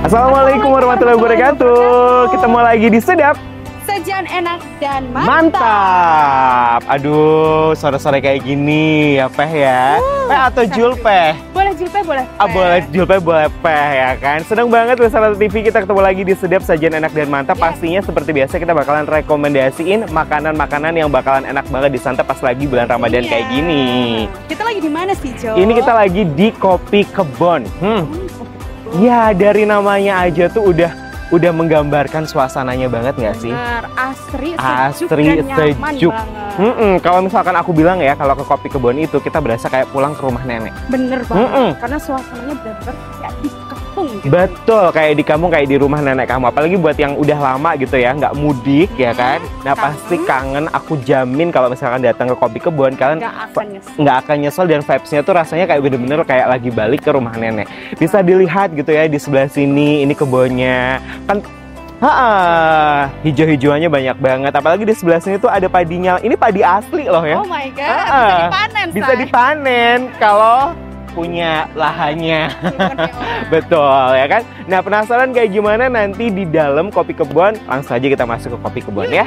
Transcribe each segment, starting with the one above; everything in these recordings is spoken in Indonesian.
Assalamualaikum warahmatullahi wabarakatuh. Ketemu lagi di Sedap Sajian enak dan mantap. Mantap. Aduh, sore-sore kayak gini ya Peh ya. Peh atau Jul Peh? Boleh Jul Peh, boleh Peh. Boleh Jul Peh, boleh Peh ya kan. Senang banget bersama TV kita ketemu lagi di Sedap Sajian Enak dan Mantap. Pastinya seperti biasa kita bakalan rekomendasiin makanan-makanan yang bakalan enak banget disantap pas lagi bulan Ramadan kayak gini. Kita lagi di mana sih, Jo? Ini kita lagi di Kopi Kebon. Ya, dari namanya aja tuh udah menggambarkan suasananya banget nggak sih? Benar, asri, Asri, dan nyaman sejuk. banget. Kalau misalkan aku bilang ya, kalau ke Kopi Kebon itu kita berasa kayak pulang ke rumah nenek. Bener banget, karena suasananya bener-bener kayak di kampung gitu. Betul, kayak di kampung, kayak di rumah nenek kamu. Apalagi buat yang udah lama gitu ya, nggak mudik ya kan. Nah pasti kangen, aku jamin kalau misalkan datang ke Kopi Kebon, kalian nggak akan nyesel dan vibes-nya tuh rasanya kayak bener-bener kayak lagi balik ke rumah nenek. Bisa dilihat gitu ya di sebelah sini, ini kebunnya. Kan hijau-hijauannya banyak banget. Apalagi di sebelah sini tuh ada padinya. Ini padi asli loh ya. Oh my god, bisa dipanen. Bisa dipanen kalau punya lahannya. Betul ya kan. Nah penasaran kayak gimana nanti di dalam Kopi Kebon? Langsung aja kita masuk ke Kopi Kebon ya.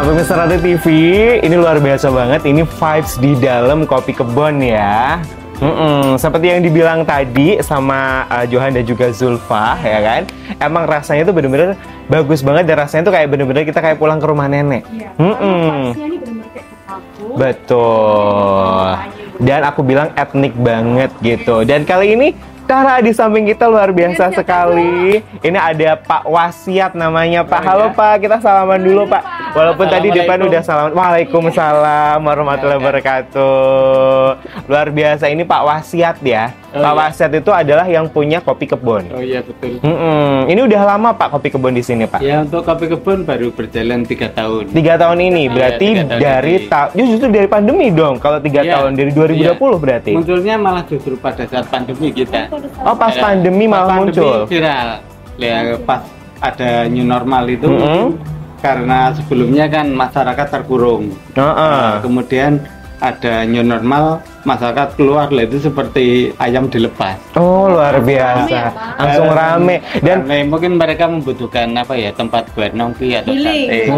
Pemirsa Ratu TV, ini luar biasa banget. Ini vibes di dalam Kopi Kebon ya. Seperti yang dibilang tadi sama Johan dan juga Zulfa ya kan. Emang rasanya tuh bener-bener bagus banget dan rasanya tuh kayak bener-bener kita kayak pulang ke rumah nenek. Iya, vibes-nya ini bener-bener kayak di kampung. Betul. Dan aku bilang etnik banget gitu. Dan kali ini Tara di samping kita luar biasa sekali. Ini ada Pak Wasiat namanya Pak. Halo Pak, kita salaman dulu Pak. Walaupun tadi depan udah salaman. Waalaikumsalam warahmatullahi wabarakatuh. Luar biasa, ini Pak Wasiat ya. Pak Wasiat itu adalah yang punya Kopi Kebon. Oh iya betul. Ini udah lama Pak Kopi Kebon di sini Pak? Ya untuk Kopi Kebon baru berjalan 3 tahun. 3 tahun ini berarti dari justru dari pandemi dong. Kalau 3 tahun dari 2020 berarti. Munculnya malah justru pada saat pandemi kita. Oh pas pandemi malah muncul. Viral. Ya pas ada new normal itu karena sebelumnya kan masyarakat terkurung. Kemudian ada new normal, masyarakat keluar lah, itu seperti ayam dilepas. Oh luar biasa, langsung rame. Dan mungkin mereka membutuhkan apa ya, tempat buat nongki atau sate.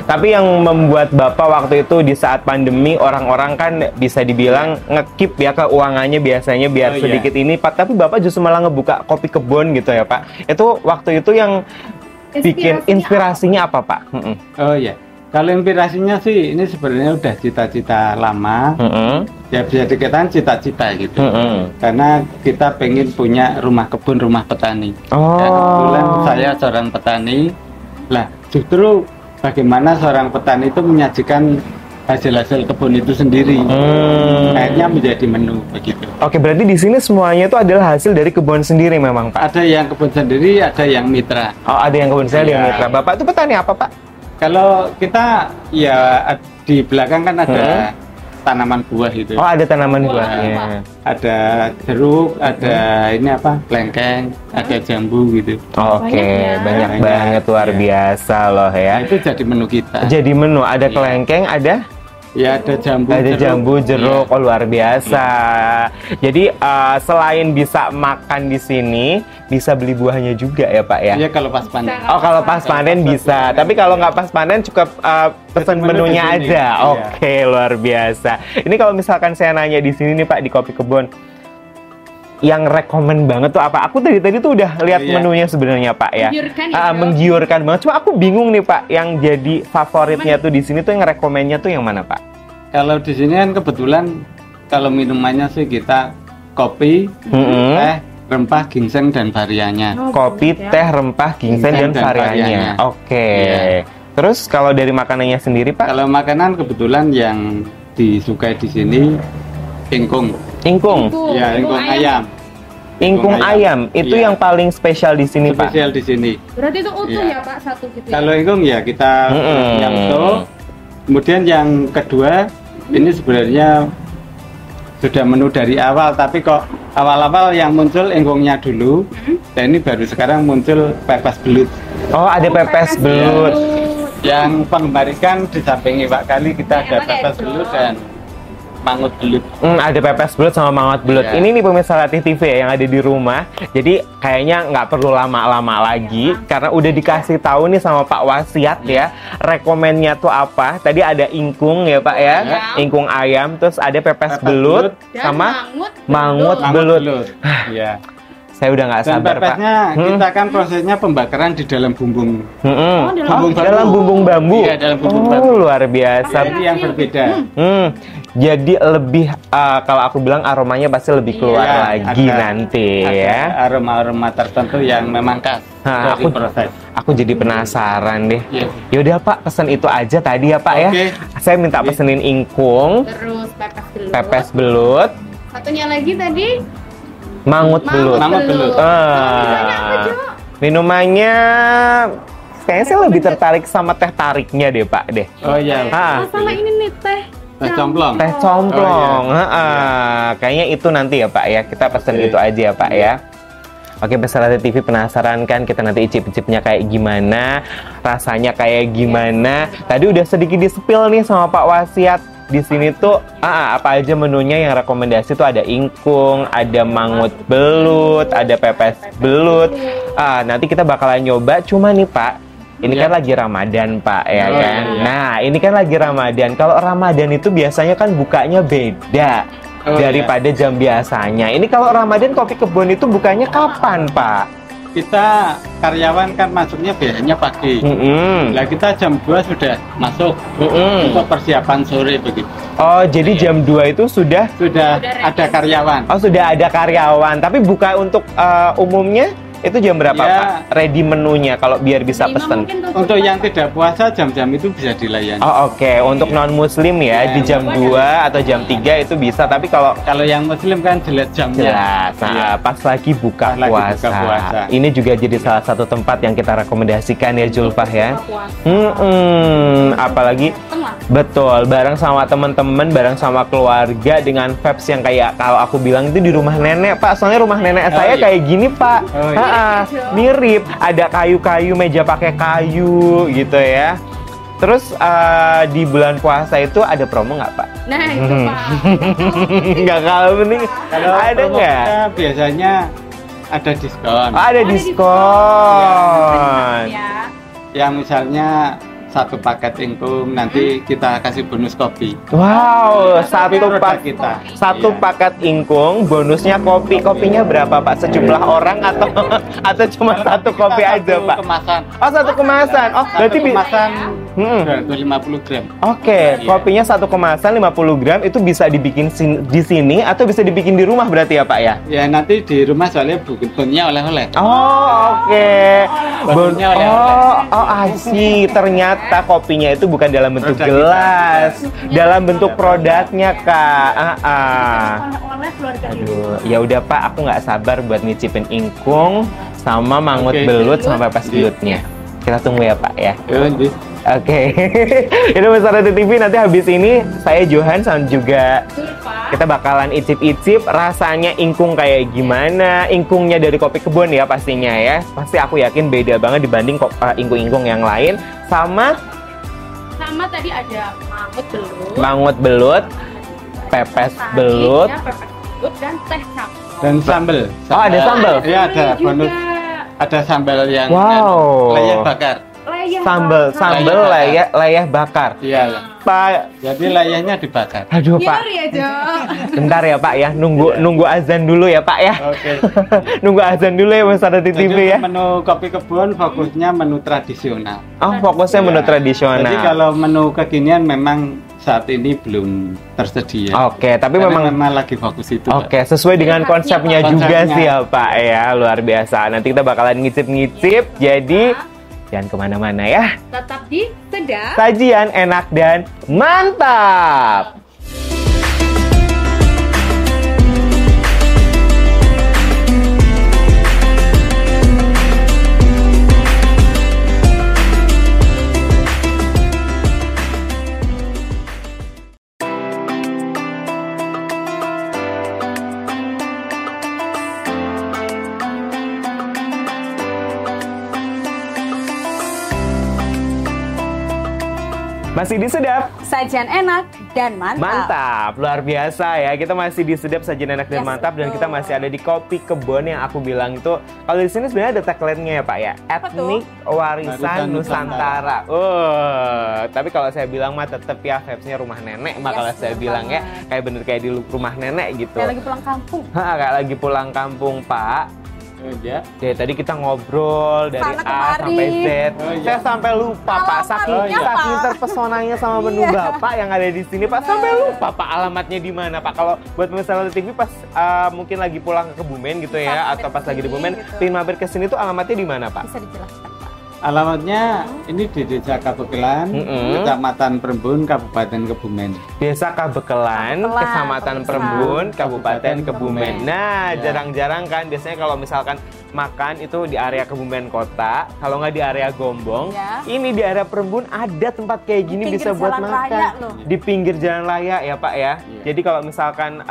Tapi yang membuat Bapak waktu itu di saat pandemi, orang-orang kan bisa dibilang ngekip ya keuangannya biasanya biar sedikit ini Pak. Tapi Bapak justru malah ngebuka Kopi Kebon gitu ya Pak. Itu waktu itu yang bikin inspirasinya apa Pak? Oh iya. Kalau inspirasinya sih ini sebenarnya udah cita-cita lama, ya bisa dikatakan cita-cita gitu. Karena kita pengen punya rumah kebun, rumah petani. Ya, kebetulan saya seorang petani. Lah justru bagaimana seorang petani itu menyajikan hasil-hasil kebun itu sendiri, akhirnya menjadi menu begitu. Oke, berarti di sini semuanya itu adalah hasil dari kebun sendiri memang Pak? Ada yang kebun sendiri, ada yang mitra. Oh, ada yang kebun sendiri, ada yang mitra. Bapak itu petani apa Pak? Kalau kita ya di belakang kan ada tanaman buah itu. Oh ada tanaman buahnya. Ada jeruk, ada ini apa, lengkeng, ada jambu gitu. Oke, banyak banget luar biasa loh ya. Nah, itu jadi menu kita. Jadi menu ada kelengkeng, ada? Ya ada jambu, jeruk. Oh luar biasa. Jadi selain bisa makan di sini, bisa beli buahnya juga ya Pak ya? Iya kalau pas panen. Oh kalau pas panen bisa. Tapi kalau nggak pas panen cukup pesan menunya aja. Oke, luar biasa. Ini kalau misalkan saya nanya di sini nih Pak di Kopi Kebon, yang rekomen banget tuh apa? Aku tadi tuh udah lihat menunya sebenarnya Pak ya. Menggiurkan banget. Cuma aku bingung nih Pak, yang jadi favoritnya tuh di sini tuh yang rekomennya tuh yang mana Pak? Kalau di sini kan kebetulan kalau minumannya sih kita kopi, teh, rempah, ginseng dan variannya. Kopi, teh, rempah, ginseng dan variannya. Oke. Terus kalau dari makanannya sendiri Pak? Kalau makanan kebetulan yang disukai di sini ingkung. Ingkung? Ya, ingkung ayam. Ingkung ayam itu Iya. yang paling spesial di sini, Pak. Spesial di sini. Berarti itu utuh Iya. ya Pak, satu gitu ya? Kalau ingkung ya kita yang utuh. Kemudian yang kedua, ini sebenarnya sudah menu dari awal, tapi kok awal-awal yang muncul ingkungnya dulu, dan ini baru sekarang muncul pepes belut. Oh, ada pepes belut. Yang penggemar ikan di samping iwak kali kita ada pepes belut dan mangut belut. Ada pepes belut sama mangut belut. Iya. Ini nih pemirsa Latih TV ya, yang ada di rumah. Jadi kayaknya nggak perlu lama-lama lagi karena udah dikasih tahu nih sama Pak Wasiat ya. Rekomennya tuh apa? Tadi ada ingkung ya Pak ya, Ayam. ingkung ayam, terus ada pepes Pepes belut Dan sama mangut belut. Iya. saya udah nggak Dan sabar Pak. pepesnya kita kan prosesnya pembakaran di dalam bumbung. Oh, Oh, dalam dalam bumbung bambu. Iya, dalam bumbung Oh, bambu. luar biasa. Jadi yang berbeda. Jadi lebih kalau aku bilang aromanya pasti lebih keluar Iya, lagi nanti ya. Ada aroma-aroma tertentu yang memang khas Nah, dari proses. Aku jadi penasaran deh. Iya. Yaudah Pak, pesen itu aja tadi ya Pak ya. Oke. Saya minta pesenin ingkung, Terus pepes belut. pepes belut, Satunya lagi tadi mangut belut. Mangut belut. Minumannya apa, Jo? Minumannya kayaknya saya lebih tertarik sama teh tariknya deh Pak deh. Oh iya. Oh, sama ini nih teh. Teh complong. Teh complong. Oh, Kayaknya itu nanti ya Pak ya. Kita pesen Oke. itu aja ya Pak ya. Oke, pemirsa Latih TV penasaran kan kita nanti icip-icipnya kayak gimana, rasanya kayak gimana. Tadi udah sedikit di-spill nih sama Pak Wasiat. Di sini tuh apa aja menunya yang rekomendasi tuh ada ingkung, ada mangut belut, ada pepes belut. Nanti kita bakalan nyoba. Cuma nih Pak, ini Iya. kan lagi Ramadan Pak ya Oh, kan. iya. Nah, ini kan lagi Ramadan. Kalau Ramadan itu biasanya kan bukanya beda Oh, daripada jam biasanya. Ini kalau Ramadan Kopi Kebon itu bukanya kapan, Pak? Kita karyawan kan masuknya biasanya pagi. Nah, kita jam 2 sudah masuk untuk persiapan sore begitu. Oh, jadi jam 2 itu sudah Sudah ada karyawan. Oh, sudah ada karyawan. Tapi buka untuk umumnya itu jam berapa, Ya. Pak? Ready menunya kalau biar bisa pesen. Untuk yang tidak puasa jam-jam itu bisa dilayani. Oh, oke. Untuk non-muslim ya, Ya, di jam 2 atau jam 3 itu bisa. Tapi kalau Kalau yang muslim kan jelas jamnya. jelas, Iya. pas lagi buka Pas lagi puasa. buka puasa. Ini juga jadi salah satu tempat yang kita rekomendasikan ya, Julfah ya. Apalagi betul, bareng sama teman-teman, bareng sama keluarga dengan vibes yang kayak kalau aku bilang itu di rumah nenek, Pak. Soalnya rumah nenek saya iya. kayak gini, Pak. Oh, iya. Mirip. Ada kayu-kayu, meja pakai kayu gitu ya. Terus di bulan puasa itu ada promo nggak, Pak? Nah, itu Pak. Nggak kalah mending. Kalau Ada promo nggak? kita biasanya ada diskon. Oh, ada diskon. Ya. Yang misalnya satu paket ingkung nanti kita kasih bonus kopi. Wow, satu produk paket kita. satu Iya. paket ingkung, bonusnya kopi. Kopinya berapa, Pak? Sejumlah orang atau atau cuma satu kopi Kita aja, satu Pak? Kemasan. Oh, satu kemasan. Oh, Satu berarti kemasan Hmm. 250 gram. Oke, Iya. kopinya satu kemasan 50 gram itu bisa dibikin di sini atau bisa dibikin di rumah berarti ya, Pak ya? Ya nanti di rumah soalnya bukunnya oleh-oleh. Oh, oke. Bonusnya oleh-oleh. I see. Ternyata kopinya itu bukan dalam bentuk Produk gelas, dalam bentuk produknya, Kak. Oleh-oleh keluarga ini. Aduh, ya udah Pak, aku nggak sabar buat nyicipin ingkung sama mangut Oke. belut sama pepes Iya. belutnya. Kita tunggu ya Pak ya. Lanjut. Oke. Ini Besar Latih TV, nanti habis ini saya Johan sama juga Betul, Pak. kita bakalan icip-icip rasanya ingkung kayak gimana. Ingkungnya dari Kopi Kebon ya pastinya ya. Pasti aku yakin beda banget dibanding ingkung-ingkung yang lain. Sama Tadi ada mangut belut. mangut belut, pepes belut. Ya, pepes belut dan teh campur. Dan sambal. Oh, ada sambal? Iya, ada Juga. bonus. Ada sambal yang Wow. leyeh bakar. Leyeh Sambal Leyeh leyeh bakar. Iya. Pak, Jadi leyehnya dibakar. aduh Biar Pak. ya, Jo. Bentar ya Pak ya, nunggu azan dulu ya Pak ya. Oke. Nunggu azan dulu ya Besar Latih Jadi TV ya. menu kopi kebun fokusnya menu tradisional. Oh, fokusnya menu Ya. tradisional. Jadi kalau menu kekinian memang saat ini belum tersedia. Oke, tapi Karena memang lagi fokus itu. Pak. oke, sesuai dengan konsepnya juga Konsepnya. sih ya Pak ya, luar biasa. Nanti kita bakalan ngicip-ngicip, jadi jangan kemana-mana ya. Tetap di Sedap. Sajian enak dan mantap. Masih di Sedap. Sajian enak dan mantap. Mantap, luar biasa ya. Kita masih di Sedap, Sajian Enak dan Yes, Mantap, dan betul. kita masih ada di Kopi Kebon yang aku bilang itu. Kalau di sini sebenarnya ada tagline-nya ya Pak ya, etnik warisan Warisan Nusantara. Tapi kalau saya bilang mah tetap ya vibes-nya rumah nenek mah, Yes, kalau saya betul bilang ya, banget. kayak bener kayak di rumah nenek gitu. Kayak lagi pulang kampung. Kayak lagi pulang kampung Pak. Oh, ya. Dari tadi kita ngobrol dari Sana A sampai kemari. Z. Oh, iya. Saya sampai lupa Pak, saking Alamatnya, saking Pak. terpesonanya sama menu Iya. Bapak yang ada di sini Pak, sampai lupa Pak alamatnya di mana Pak. Kalau buat pemirsa Lotte TV pas mungkin lagi pulang ke Kebumen gitu ya, Mampir atau pas ke lagi di sini Kebumen, gitu. pengen mampir ke sini tuh alamatnya di mana Pak? Bisa dijelaskan Pak. Alamatnya ini di Desa Kabekelan, Kecamatan Perembun, Kabupaten Kebumen. Desa Kabekelan, Kabekelan, Kecamatan pemirsa. Perembun, Kabupaten Kebumen. Kebumen. Nah, Ya. jarang-jarang kan biasanya kalau misalkan makan itu di area Kebumen kota, kalau nggak di area Gombong, Ya. ini di area Perembun ada tempat kayak gini Di bisa pinggir buat jalan makan. raya loh. Di pinggir jalan raya ya Pak ya. Iya. Jadi kalau misalkan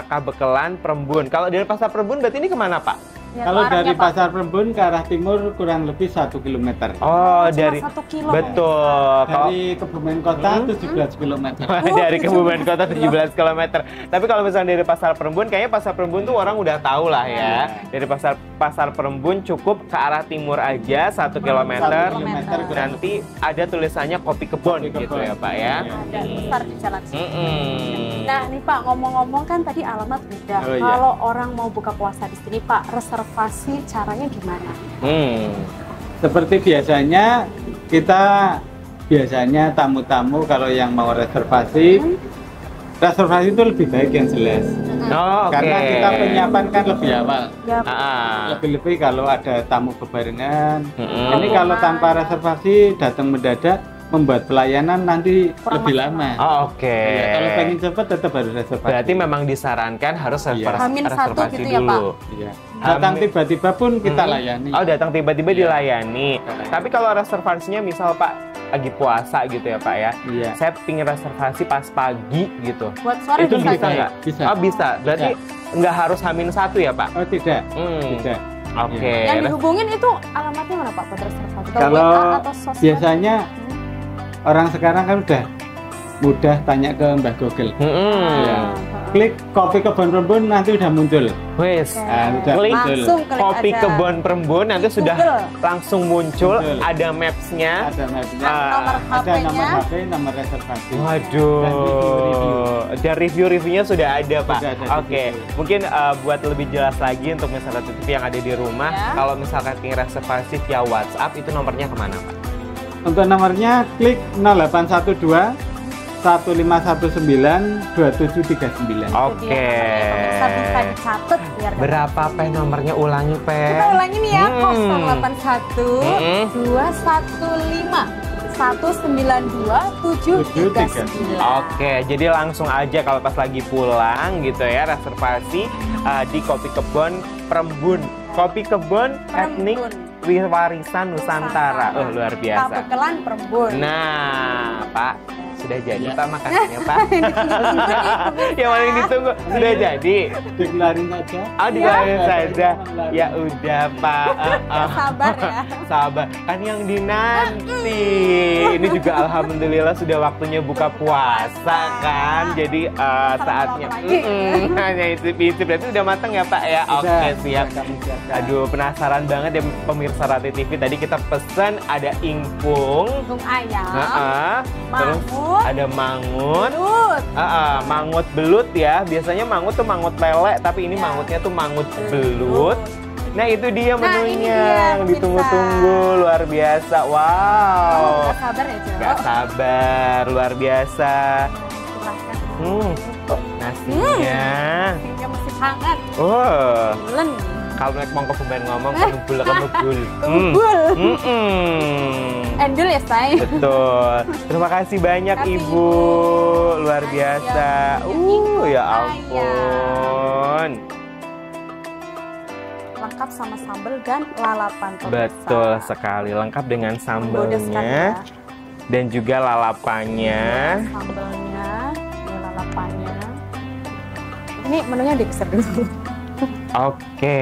Kabekelan, Perembun, kalau dari Pasar Perembun berarti ini kemana Pak? Ya, Kalau arahnya, dari Pak. Pasar Perembun ke arah timur kurang lebih 1 km. Oh, Cuma dari 1 kilo. betul. Kalau Dari Kebumen Kota 17 km. dari Kebumen Kota 17 km. Tapi kalau misalnya dari Pasar Perembun, kayaknya Pasar Perembun tuh orang udah tahu lah ya. Dari Pasar Perembun cukup ke arah timur aja 1 km. 1 kilometer kurang Nanti ada tulisannya Kopi Kebon Kopi gitu Kebon. ya Pak ya. Iya. Ada besar di jalan sini. Mm-mm. Nah nih Pak, ngomong-ngomong kan tadi alamat udah. Oh, iya. Kalau orang mau buka puasa di sini Pak, reservasi caranya gimana? Seperti biasanya biasanya tamu-tamu kalau yang mau reservasi itu lebih baik yang jelas. Oh, oke. Karena kita penyiapan kan lebih awal. Ya, Ah. Lebih-lebih kalau ada tamu bebarengan. Mm-mm. Ini kalau tanpa reservasi datang mendadak membuat pelayanan nanti Kurang lebih maksimal. lama. Oh, oke. Iya, kalau pengen cepat tetap harus reservasi. Berarti memang disarankan harus Iya. Hamin satu reservasi gitu ya, Pak? dulu. Iya. Datang Amin. tiba-tiba pun kita Mm-mm. layani. Oh, datang tiba-tiba Iya. dilayani. Dilayani. Tapi kalau reservasinya misal Pak lagi puasa gitu ya Pak ya. Iya. Saya pingin reservasi pas pagi gitu. buat sore Itu bisa Bisa aja. nggak? Bisa. Oh bisa. Berarti nggak harus H-1 ya Pak? Oh tidak, Hmm. tidak. Oke. Yang dihubungin itu alamatnya mana Pak buat reservasi? Kalau WA atau sosmed? biasanya orang sekarang kan udah mudah tanya ke Mbah Google. Mm-mm. Iya. Klik Kopi Kebon Perembun nanti udah muncul. Wes. Oke. Ah, udah Klik Langsung klik Kopi aja. Kebon Perembun nanti Di sudah Google. langsung muncul, Muncul. ada maps-nya. Ada mapnya, Nomor ada HP-nya. nomor HP, nomor reservasi. Waduh, Dan review-review. dan review-reviewnya sudah ada Pak. Sudah ada di Oke, situ. mungkin buat lebih jelas lagi untuk misalnya TV yang ada di rumah, Ya. kalau misalkan ingin reservasi via WhatsApp itu nomornya kemana Pak? Untuk nomornya klik 0812 1519 2739. Oke. Pemirsa bisa dicatat biar nggak Berapa ganti. Pe nomornya ulangi Pe? Kita ulangi nih ya, Hmm. 081 215 192 739. Oke, jadi langsung aja kalau pas lagi pulang gitu ya reservasi di Kopi Kebon Perembun. Kopi Kebon etnik warisan Nusantara. Oh, luar biasa. Kabekelan Perembun. Nah, Pak, sudah jadi Ya. Pak makanannya Pak. Yang paling ditunggu sudah jadi. Dikelarin saja. Oh, dikeluarin saja. Ya udah Pak. Sabar ya. Sabar, kan yang dinanti. Ini juga alhamdulillah sudah waktunya buka puasa kan. Jadi saatnya. lagi. Hanya itu berarti udah matang ya Pak ya. Oke, Sudah, siap. kami siapkan. Aduh, penasaran banget ya pemirsa Rati TV. Tadi kita pesen ada ingkung. Tung ayam. Terus Mangut. ada mangut. Belut. Mangut belut ya. Biasanya mangut tuh mangut lele, tapi ini Ya. mangutnya tuh mangut belut. Nah, itu dia Nah, menunya ini dia, yang pemirsa. ditunggu-tunggu, luar biasa. Wow. Gak sabar ya, Jo. Gak sabar, luar biasa. Nasinya. Ini masih hangat. Oh, Bulen. kalau naik mongko pemain ngomong kemubul. Kebul. Endul ya, say. Betul. Terima kasih banyak Kasih, Ibu. Luar Makasih biasa. ya. Ya Ayam. ampun. Lengkap sama sambal dan lalapan pemirsa. Betul sekali. Lengkap dengan Menggoda sekali ya. sambalnya dan juga lalapannya. Sambalnya, ini lalapannya. Ini menunya digeser dulu. Oke.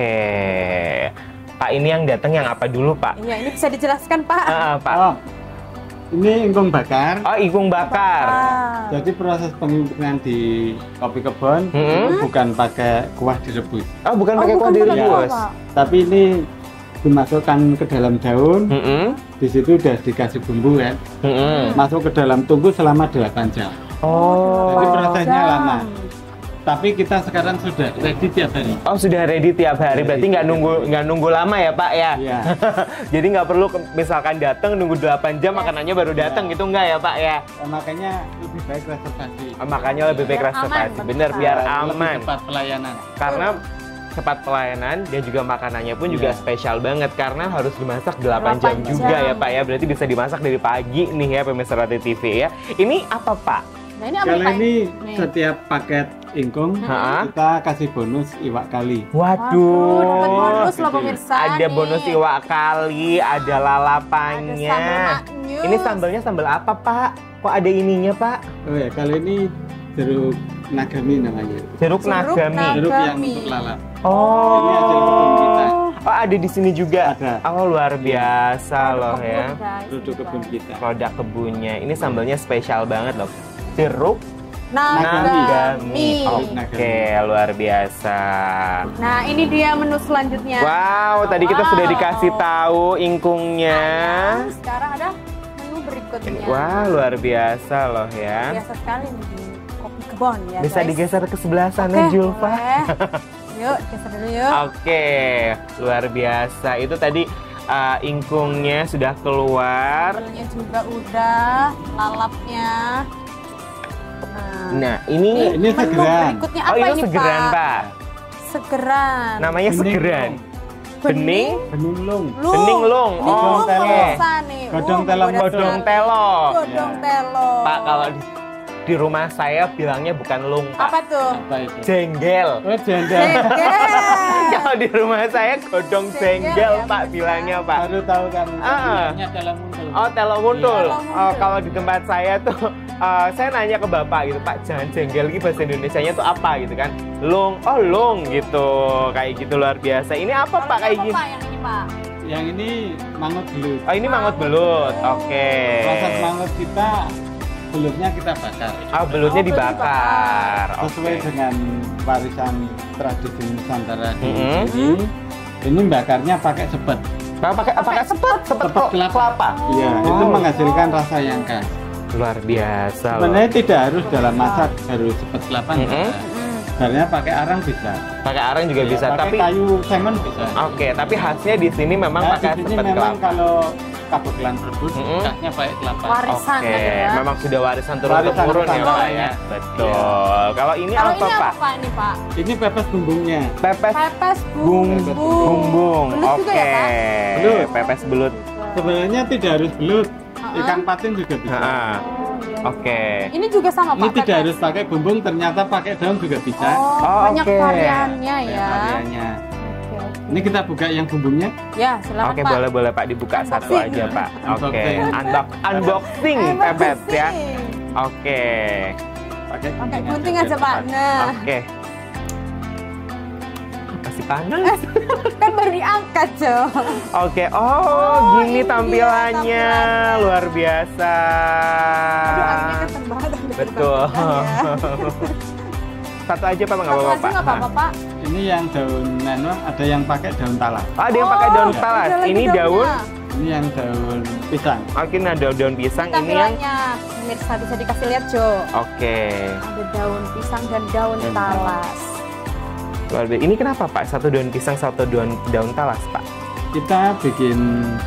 Pak, ini yang datang yang apa dulu, Pak? Iya, ini bisa dijelaskan Pak. Pak. Oh, Ini ingkung bakar. Oh, ingkung bakar. Jadi proses pengingkungan di kopi kebon itu bukan pakai kuah direbus. Oh, bukan pakai kuah direbus. Tapi ini dimasukkan ke dalam daun. Di situ udah dikasih bumbu kan. Masuk ke dalam tungku selama 8 jam. Oh. Jadi prosesnya lama. Tapi kita sekarang sudah ready tiap hari. Oh, sudah ready tiap hari. Berarti nggak nunggu lama ya, Pak ya? Iya. Jadi nggak perlu misalkan datang nunggu 8 jam makanannya baru datang gitu nggak ya, Pak ya? Makanya lebih baik reservasi. Makanya lebih baik reservasi. Bener, biar aman. Lebih cepat pelayanan. Karena cepat pelayanan dan juga makanannya pun juga spesial banget karena harus dimasak 8 jam juga ya, Pak ya. Berarti bisa dimasak dari pagi nih ya pemirsa Roti TV ya. Ini apa, Pak? Nah, ini apa, Kalau Pak? ini setiap paket ingkung kita kasih bonus iwak kali. Waduh, dapat bonus loh pemirsa. ada nih. bonus iwak kali, ada lalapannya. Ada sambal maknyus. Ini sambalnya sambal apa, Pak? Kok ada ininya, Pak? Oh ya, kalau ini jeruk nagami namanya. Jeruk nagami. Jeruk yang untuk lalap. Oh. Ini hasil kebun kita. Oh, ada di sini juga. Ada. Oh, luar biasa loh ya. Produk kebun kita. Produk kebunnya. Ini sambalnya spesial banget loh. Jeruk Nagami. Oke, luar biasa. Nah, ini dia menu selanjutnya. Wow, tadi kita sudah dikasih tahu ingkungnya. Nah, sekarang ada menu berikutnya. Wah, luar biasa loh ya. Biasa sekali nih kopi kebon ya. Bisa guys. digeser ke sebelah sana, Oke, Julfa. boleh. Yuk, geser dulu yuk. Oke, luar biasa. Itu tadi ingkungnya sudah keluar. Sambalnya juga udah, lalapnya. Nah, ini Ini menu segeran. berikutnya oh, apa itu ini, segeran, Pak? Pak. Segeran. Namanya Bening segeran. Bening, Bening lung. bening lung. Oh, Oke. Godong telo. Godong telo. Godong telo. Pak, kalau di rumah saya bilangnya bukan lung, Pak. Apa tuh? Apa itu? Jengkel. Oh, janda. Kalau di rumah saya godong jengkel, ya, Pak, bilangnya, Pak. Baru tahu kan. Ah. Bilangnya dalam muncul. Oh, telo muntul. Telo muntul. Oh, kalau di tempat saya tuh saya nanya ke Bapak gitu, Pak, jangan jengkel ini bahasa Indonesianya tuh apa gitu kan? Lung. Oh, lung gitu. Kayak gitu luar biasa. Ini apa, Pak, kayak gini? Apa yang ini, Pak? Yang ini mangut belut. Oh, ini mangut belut. Oke. Proses mangut kita, belutnya kita bakar. Oh, belutnya dibakar. Sesuai Oke. dengan warisan tradisi Nusantara di Mhm. sini. Ini bakarnya pakai sepet. Pakai sepet kelapa. Iya, Oh. itu menghasilkan rasa yang khas. Luar biasa loh. Sebenarnya tidak harus dalam masak harus sepet kelapa. Mhm. bisa. Sebenarnya pakai arang bisa. Pakai arang juga Iya, bisa, pakai tapi kayu sengon bisa. oke, tapi khasnya di sini memang Nah, pakai di sini sepet memang kelapa. kalau Kabupaten Brebes Mhm. khasnya pakai kelapa. Warisan Oke, ya. memang sudah warisan turun Warisan temurun ya, Nusantara, Pak ya. ya. Betul. Kalau ini Kalau apa, ini apa, Pak? Pak, ini, Pak? Ini pepes bumbungnya. Pepes Pepes bumbung. Belut juga Oke. ya, Pak? Belut. Pepes belut. Sebenarnya tidak harus belut. Ikan patin juga bisa. Ha-ha. Oh, iya. Oke. Ini juga sama, Pak. Ini tidak pepes? harus pakai bumbung, ternyata pakai daun juga bisa. Oh, banyak oke. variannya ya. Variannya. Oke, oke. Ini kita buka yang bumbungnya. Ya, silakan, Oke, Pak. boleh Pak dibuka satu Unboxing. aja, Pak. Oke. Unboxing. Unboxing pepes ya. Oke. Pakai Pakai gunting aja, Pak. Nah, Oke. Masih panas. kan baru diangkat, Jo. Oke, Oh, gini ini dia tampilannya, tampilannya. luar biasa. Aduh, anginnya kenceng banget. Betul. Satu aja Pak, nggak Satu apa-apa aja Pak. nggak apa-apa, Pak. Ini yang daun menor, ada yang pakai daun talas. Oh, ada yang pakai daun Oh, talas. ada lagi Ini daun. daunnya. Ini yang daun pisang. Oke, nah daun pisang ini yang. Tampilannya, pemirsa bisa dikasih lihat, Jo. Oke. Ada daun pisang dan daun Daun talas. Luar biasa. Ini kenapa Pak? Satu daun pisang, satu daun talas Pak. Kita bikin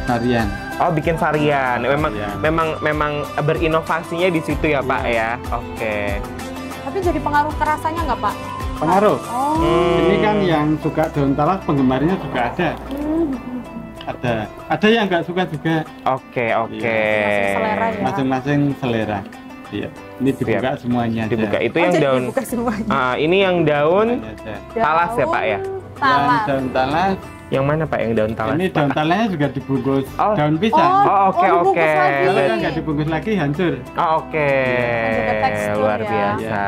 varian. Oh, bikin varian. Memang Varian. memang berinovasinya di situ ya Pak ya. Oke. Tapi jadi pengaruh ke rasanya nggak, Pak? Pengaruh. Oh. Ini kan yang suka daun talas, penggemarnya juga ada. Ada yang nggak suka juga. Oke. Masing selera ya. Masing-masing selera. Iya. Ini dibuka semuanya. aja. Dibuka itu Oh, yang jadi daun. dibuka semuanya. Ini yang daun. Semuanya aja. Talas ya, Pak, ya? Yang Talas. daun talas. Yang mana Pak yang daun talas? Ini daun talasnya juga dibungkus Oh. daun pisang. Oh, oke, dibungkus oke. lagi. Kalau nggak dibungkus lagi hancur. Oh, oke. Dan juga tekstur Luar ya. biasa.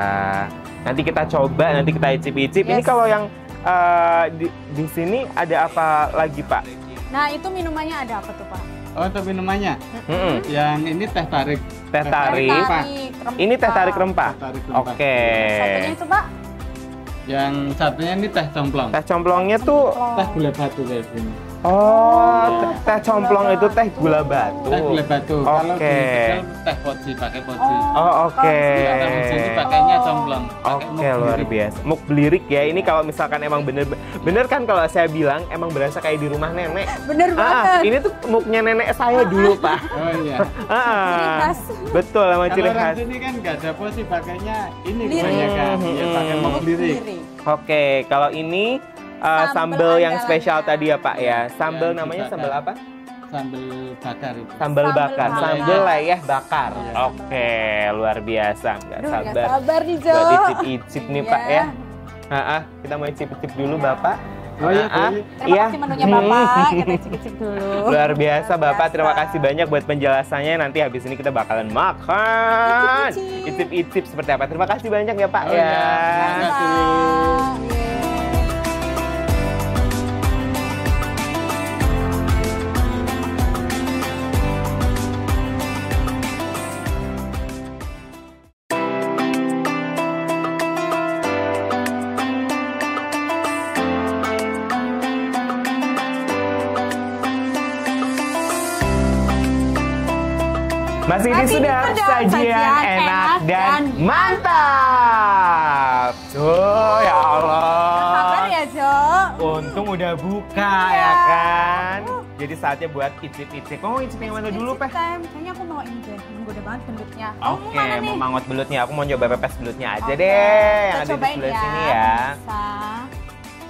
Nanti kita coba, nanti kita icip-icip. Ini Yes. kalau yang di sini ada apa lagi Pak? Nah, itu minumannya ada apa tuh, Pak? Oh, untuk minumannya. Mm-mm. Yang ini teh tarik. Teh tarik. rempah. Ini teh tarik rempah. Teh tarik rempah. Oke. Satunya itu Pak. Yang satunya ini teh complong. Teh complongnya tuh, Teh gula batu kayak gini. oh, teh complong itu teh gula batu. Teh gula batu. Kalau Oke. di Tegal teh poci, pakai poci. Oh, oke. Kalau di sini pakainya complong. pakai Oke, muk luar sendiri. biasa. Muk belirik ya. Ini kalau misalkan emang bener kan kalau saya bilang emang berasa kayak di rumah nenek. Bener banget. Ini tuh muknya nenek saya dulu, Pak. Oh iya. Ciri khas. Betul, sama Kalau ciri orang khas. sini kan nggak ada poci, pakainya ini Lirik. kebanyakan. Ya, pakai muk lirik. Oke, kalau ini Sambal sambal yang andalannya. spesial tadi ya, Pak ya. Sambal Yang namanya dibakar. sambal apa? Sambal bakar itu. Sambal Sambal bakar, bakar. sambal leyeh bakar. Iya. Oke, luar biasa. Nggak Aduh, nggak sabar. sabar nih, Jo. Buat icip-icip nih, Pak Iya. ya. Kita mau icip-icip dulu, Bapak. Oh iya, Ah, boleh. Terima kasih menunya Bapak. Kita cicip dulu. Luar biasa, Bapak. Biasa. Terima kasih banyak buat penjelasannya. Nanti habis ini kita bakalan makan. Icip-icip. Icip-icip seperti apa. Terima kasih banyak ya, Pak Oh, ya. iya. Terima kasih. Iya. Masih di Masih di sudah Sudah, sajian sajian enak enak dan dan mantap. Tuh, ya Allah. Sabar ya, Jo. Untung udah buka Iya. ya kan. Jadi saatnya buat icip-icip. Mau icip yang mana dulu, Peh? Kayaknya aku mau ini deh. Menggoda banget belutnya. Oke, mau mangot belutnya. Aku mau coba pepes belutnya aja Oke, deh. Yang kita ada di cobain sebelah sini ya. Bisa.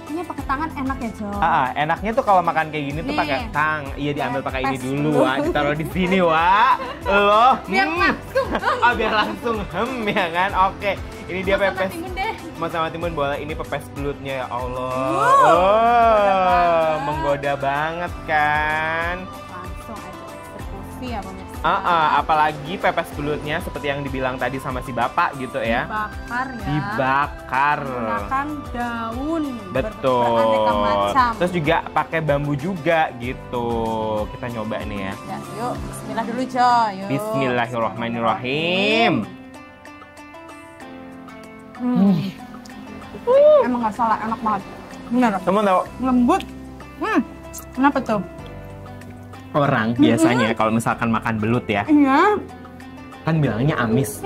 Ini pakai tangan enak ya, Jo. Enaknya tuh kalau makan kayak gini tuh Nih. pakai tang. Iya, diambil pakai ini Pepes dulu, dulu. Wak. Ditaruh di sini, Wak. Loh. Biar langsung. Biar langsung ya kan. Oke. Ini dia Sama pepes. timun deh. Mau sama timun boleh. Ini pepes belutnya ya Allah. Wow, Oh, menggoda menggoda banget kan. Langsung aja eksekusi ya, pemirsa. Apalagi pepes belutnya seperti yang dibilang tadi sama si Bapak gitu ya. Dibakar ya. Dibakar. Menggunakan daun. Betul. Beraneka macam. Terus juga pakai bambu juga gitu. Kita nyoba nih ya. Ya, yuk, bismillah dulu, Jo. Yuk. Bismillahirrahmanirrahim. Emang nggak salah, enak banget. Bener, Kamu tahu lembut. Kenapa tuh? orang biasanya kalau misalkan makan belut ya, Iya. kan bilangnya amis.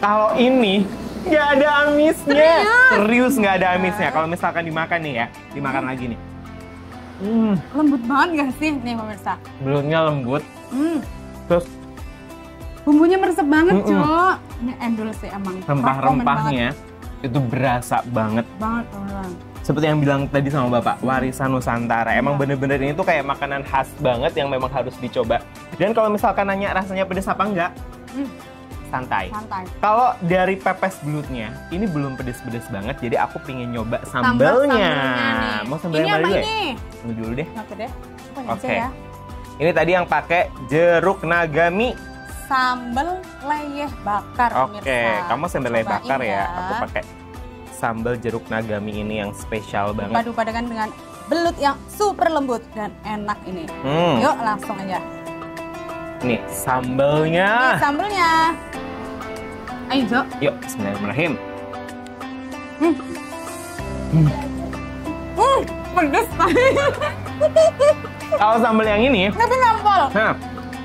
Kalau ini nggak ada amisnya. Serius nggak ada amisnya. Kalau misalkan dimakan nih ya, dimakan lagi nih. Lembut banget gak sih? Nih pemirsa. Belutnya lembut. Terus Bumbunya meresep banget, Jo. Ini endul sih emang. rempah-rempahnya itu berasa banget. Banget, teman. Seperti yang bilang tadi sama Bapak, warisan Nusantara. Emang bener-bener ini tuh kayak makanan khas banget yang memang harus dicoba. Dan kalau misalkan nanya rasanya pedes apa enggak, santai. Santai. Kalau dari pepes belutnya, ini belum pedes-pedes banget, jadi aku pingin nyoba Tambah sambalnya. nih. Mau sambal Ini yang mana apa dulu ya? ini? Ini dulu deh. Oke deh. Apa aja Oke. ya? Ini tadi yang pakai jeruk nagami. Sambal leyeh bakar, Oke, pemirsa. kamu sambal leyeh Cobain bakar ya. Aku pakai sambal jeruk nagami ini yang spesial banget. padu-padankan dengan belut yang super lembut dan enak ini. Yuk langsung aja. Nih, sambalnya. Ini sambelnya. Ayo, Jo. Yuk, bismillahirrahmanirrahim. Pedes. Kalau sambal yang ini, Tapi nampol. nah,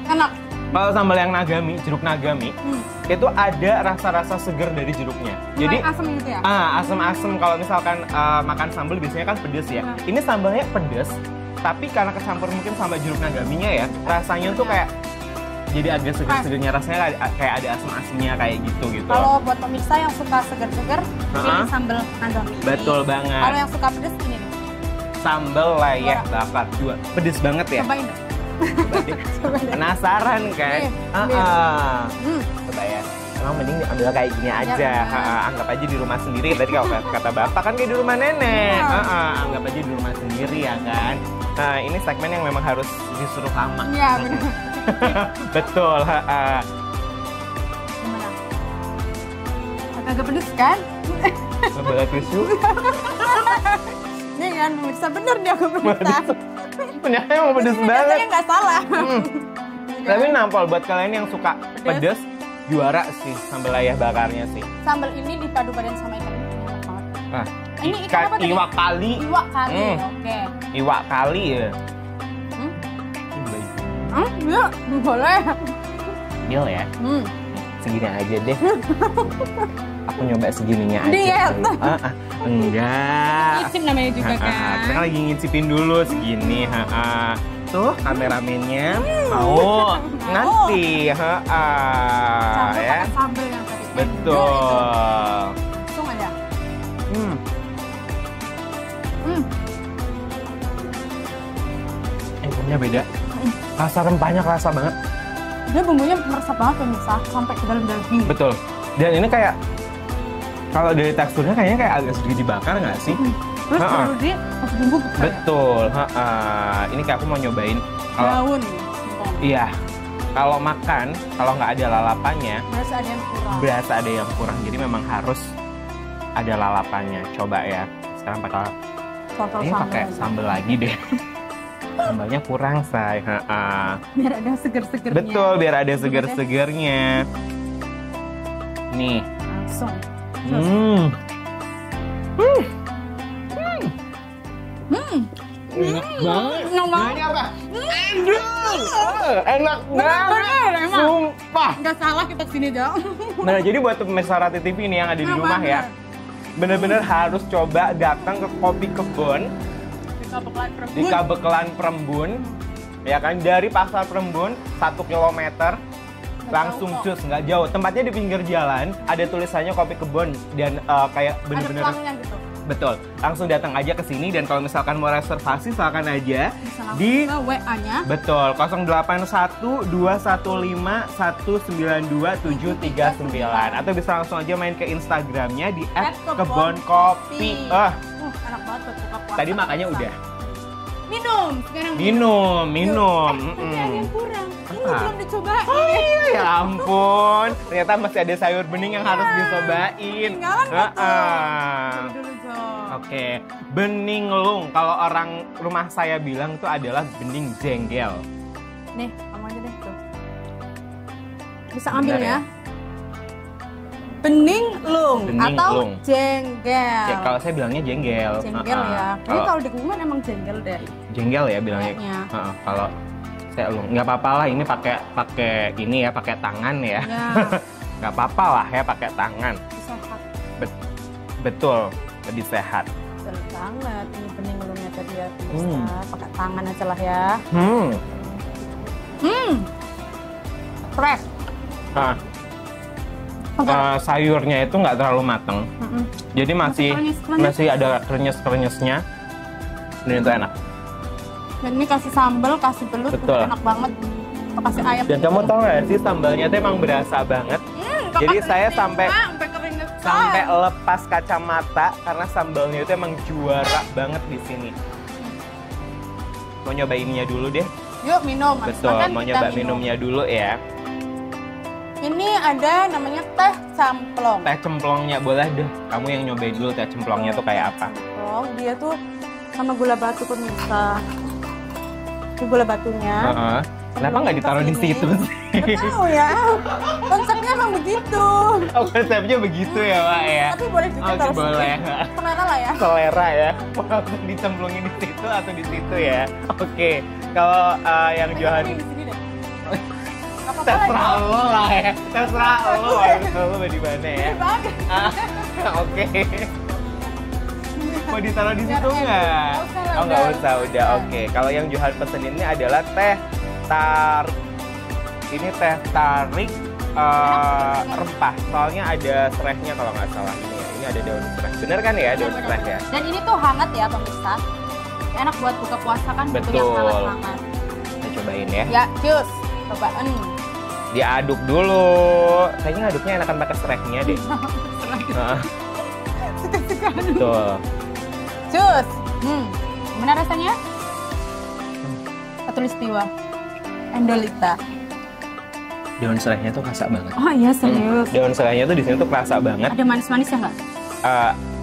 Enak. kalau sambal yang nagami, jeruk nagami, itu ada rasa-rasa seger dari jeruknya. Jadi, Mulai asam gitu ya? asam-asam kalau misalkan makan sambal biasanya kan pedes ya. Nah. Ini sambalnya pedes, tapi karena kecampur mungkin sama jeruk nagaminya ya, rasanya tuh kayak jadi agak seger-segernya, rasanya kayak ada asam-asamnya kayak gitu. Kalau buat pemirsa yang suka seger-seger, pilih sambal nagami. Betul banget. Kalau yang suka pedes, ini nih. Sambal leyeh bakar juga pedes banget ya. Cobain deh. Coba deh. Coba deh. Penasaran kan? Nih, Coba ya. Emang mending ambil kayak gini aja. bener. Anggap aja di rumah sendiri. Tadi kalau kata Bapak kan kayak di rumah nenek. Iya. Anggap aja di rumah sendiri ya kan. Nah, ini segmen yang memang harus disuruh lama. Iya, benar. Betul. Gimana? Agak pedes kan? Ngebelah tisu. Nih kan, pemirsa bener dia agak pedes. Ternyata emang pedes banget. Biasanya nggak salah. Tapi nampol buat kalian yang suka pedes, juara sih sambal ayah bakarnya sih. Sambal ini dipadu padan sama ikan ini enak banget. Nah, Ini ikan apa tadi? iwak kali. Iwak kali, oke. Iwak kali ya. Ya, boleh. Deal ya. Segini aja deh. Aku nyoba segininya aja. Diet. Enggak. Ngicip namanya juga kan. Kita lagi ngicipin dulu segini. Tuh kameramennya mau ngasih. Campur Ya. pakai sambal yang tadi. Betul. Langsung aja. Bumbunya beda. Rasa rempahnya kerasa banget. Dia bumbunya meresap banget pemirsa sampai ke dalam daging. Betul. Dan ini kayak kalau dari teksturnya kayaknya kayak agak sedikit dibakar nggak sih? Terus baru dia kasih bumbu gitu. Betul. Ini kayak aku mau nyobain. Daun. Iya. Kalau makan, kalau nggak ada lalapannya, Berasa ada yang kurang. berasa ada yang kurang. Jadi memang harus ada lalapannya. Coba ya. Sekarang pakai ini pakai sambal lagi deh. Sambalnya kurang, say. Biar ada seger-segernya. Betul, biar ada seger-segernya. Nih. Langsung. Enak banget. Enak banget. Ini apa? Enak banget. Emang. Sumpah. Nggak salah kita kesini dong. Nah, jadi buat pemirsa Rati TV nih yang ada di rumah ya, bener-bener harus coba datang ke Kopi Kebon di Kabekelan Perembun, ya kan, dari Pasar Perembun 1 kilometer langsung cus, nggak jauh. Tempatnya di pinggir jalan, ada tulisannya Kopi Kebon dan kayak bener-bener. Ada pelangnya gitu. Betul, langsung datang aja ke sini dan kalau misalkan mau reservasi silakan aja Bisa langsung di ke WA-nya. betul 081215192739 atau bisa langsung aja main ke Instagramnya di @kebonkopi. enak banget buat buka puasa. Tadi makannya udah. Minum, sekarang Minum. Tapi ada yang kurang. Ini Apa? belum dicobain. Oh iya, ya ampun. Ternyata masih ada sayur bening yang harus dicobain. Ketinggalan nggak tuh? Coba dulu, Jo. Oke, bening lung. Kalau orang rumah saya bilang itu adalah bening jenggel. Nih, kamu aja deh tuh. Bisa ambil Benar ya. Bening lung Bening atau lung. jenggel. Ya, kalau saya bilangnya jenggel. Jenggel ya. Ini kalau di Kebumen emang jenggel deh. Jenggel ya bilangnya. Kayaknya. Kalau saya lung, nggak apa-apa lah. Ini pakai ini ya, pakai tangan ya. Ya. Nggak apa-apa lah ya pakai tangan. Sehat. Betul, lebih sehat. Betul banget. Ini bening lungnya tadi ya. Bisa pakai tangan aja lah ya. Fresh. Nah, sayurnya itu nggak terlalu mateng. Jadi masih ada krenyes-krenyesnya. Dan itu enak. Dan ini kasih sambal, kasih belut, Betul. enak banget. Kasih ayam. Dan kamu tahu nggak sih sambalnya itu emang berasa banget. Jadi saya sampai lepas kacamata karena sambalnya itu emang juara banget di sini. Mau nyoba ininya dulu deh. Yuk minum. Habis Betul, makan mau kita nyoba minum. minumnya dulu ya. Ini ada namanya teh camplong. Teh cemplongnya boleh deh. Kamu yang nyobain dulu teh cemplongnya tuh kayak apa? Camplong, dia tuh sama gula batu pemirsa. Ini gula batunya. Kenapa nggak ditaruh di situ sih? Nggak tahu ya. Konsepnya emang begitu. Oh, konsepnya begitu ya, Pak ya? Tapi boleh juga Oke, taruh boleh. sini. Selera lah ya. Selera ya. Mau dicemplungin di situ atau di situ ya? Oke. Kalau yang jualan Ini di sini deh. Nggak apa-apa terserah lah, lo lah ya. Terserah lo. Lo di mana ya? Ini banget. Oke. Mau ditaruh di Biar situ enak. nggak? Nggak usah lah, Oh, nggak udah. usah, udah. Oke. Kalau yang Johan pesen ini adalah teh ini teh tarik rempah. Soalnya ada serehnya kalau nggak salah ini ya. Ini ada daun sereh. Bener kan ya daun sereh ya? Dan ini tuh hangat ya pemirsa. Enak buat buka puasa kan butuh yang Betul. hangat-hangat. Kita cobain ya. Ya, cus. Cobaan. Diaduk dulu. Kayaknya aduknya enakan pakai serehnya deh. Heeh. Betul. Cus. Gimana rasanya? Katulistiwa. Endolita. Daun serehnya tuh kerasa banget. Oh iya serius. Daun serehnya tuh di sini tuh kerasa banget. Ada manis-manisnya nggak?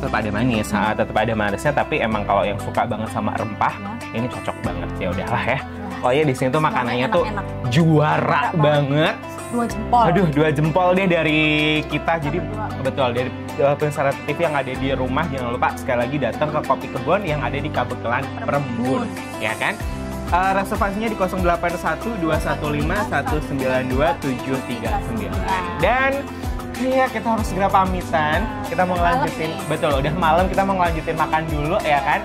tetap ada manis, tetap ada manisnya, tapi emang kalau yang suka banget sama rempah, ini cocok banget. Ya udahlah ya. Pokoknya di sini tuh makanannya tuh juara banget. 2 jempol. Aduh, 2 jempol deh dari kita. Jadi betul dari Pemirsa TV yang ada di rumah, jangan lupa sekali lagi datang ke Kopi Kebon yang ada di Kabekelan Perembun, ya kan? Reservasinya di 0812-151-192-739. Dan ya kita harus segera pamitan. Kita mau ngelanjutin, betul, udah malam, kita mau ngelanjutin makan dulu ya kan.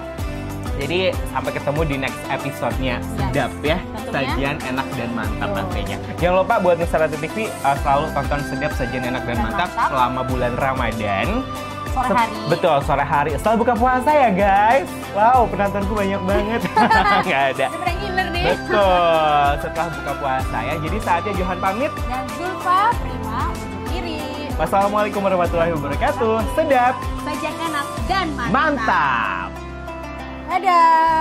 Jadi sampai ketemu di next episode-nya. Sedap ya, sajian enak dan mantap nantinya. Jangan lupa buat Nusantara TV selalu tonton Sedap, sajian enak dan mantap selama bulan Ramadan. Sore hari. Betul, sore hari. Setelah buka puasa ya guys. Wow, penontonku banyak banget. Nggak ada. Ngiler nih. Betul, setelah buka puasa ya. Jadi saatnya Johan pamit. Dan Zulfa Prima undur diri. Wassalamualaikum warahmatullahi wabarakatuh. Sedap, Sajian enak dan mantap. mantap. Dadah.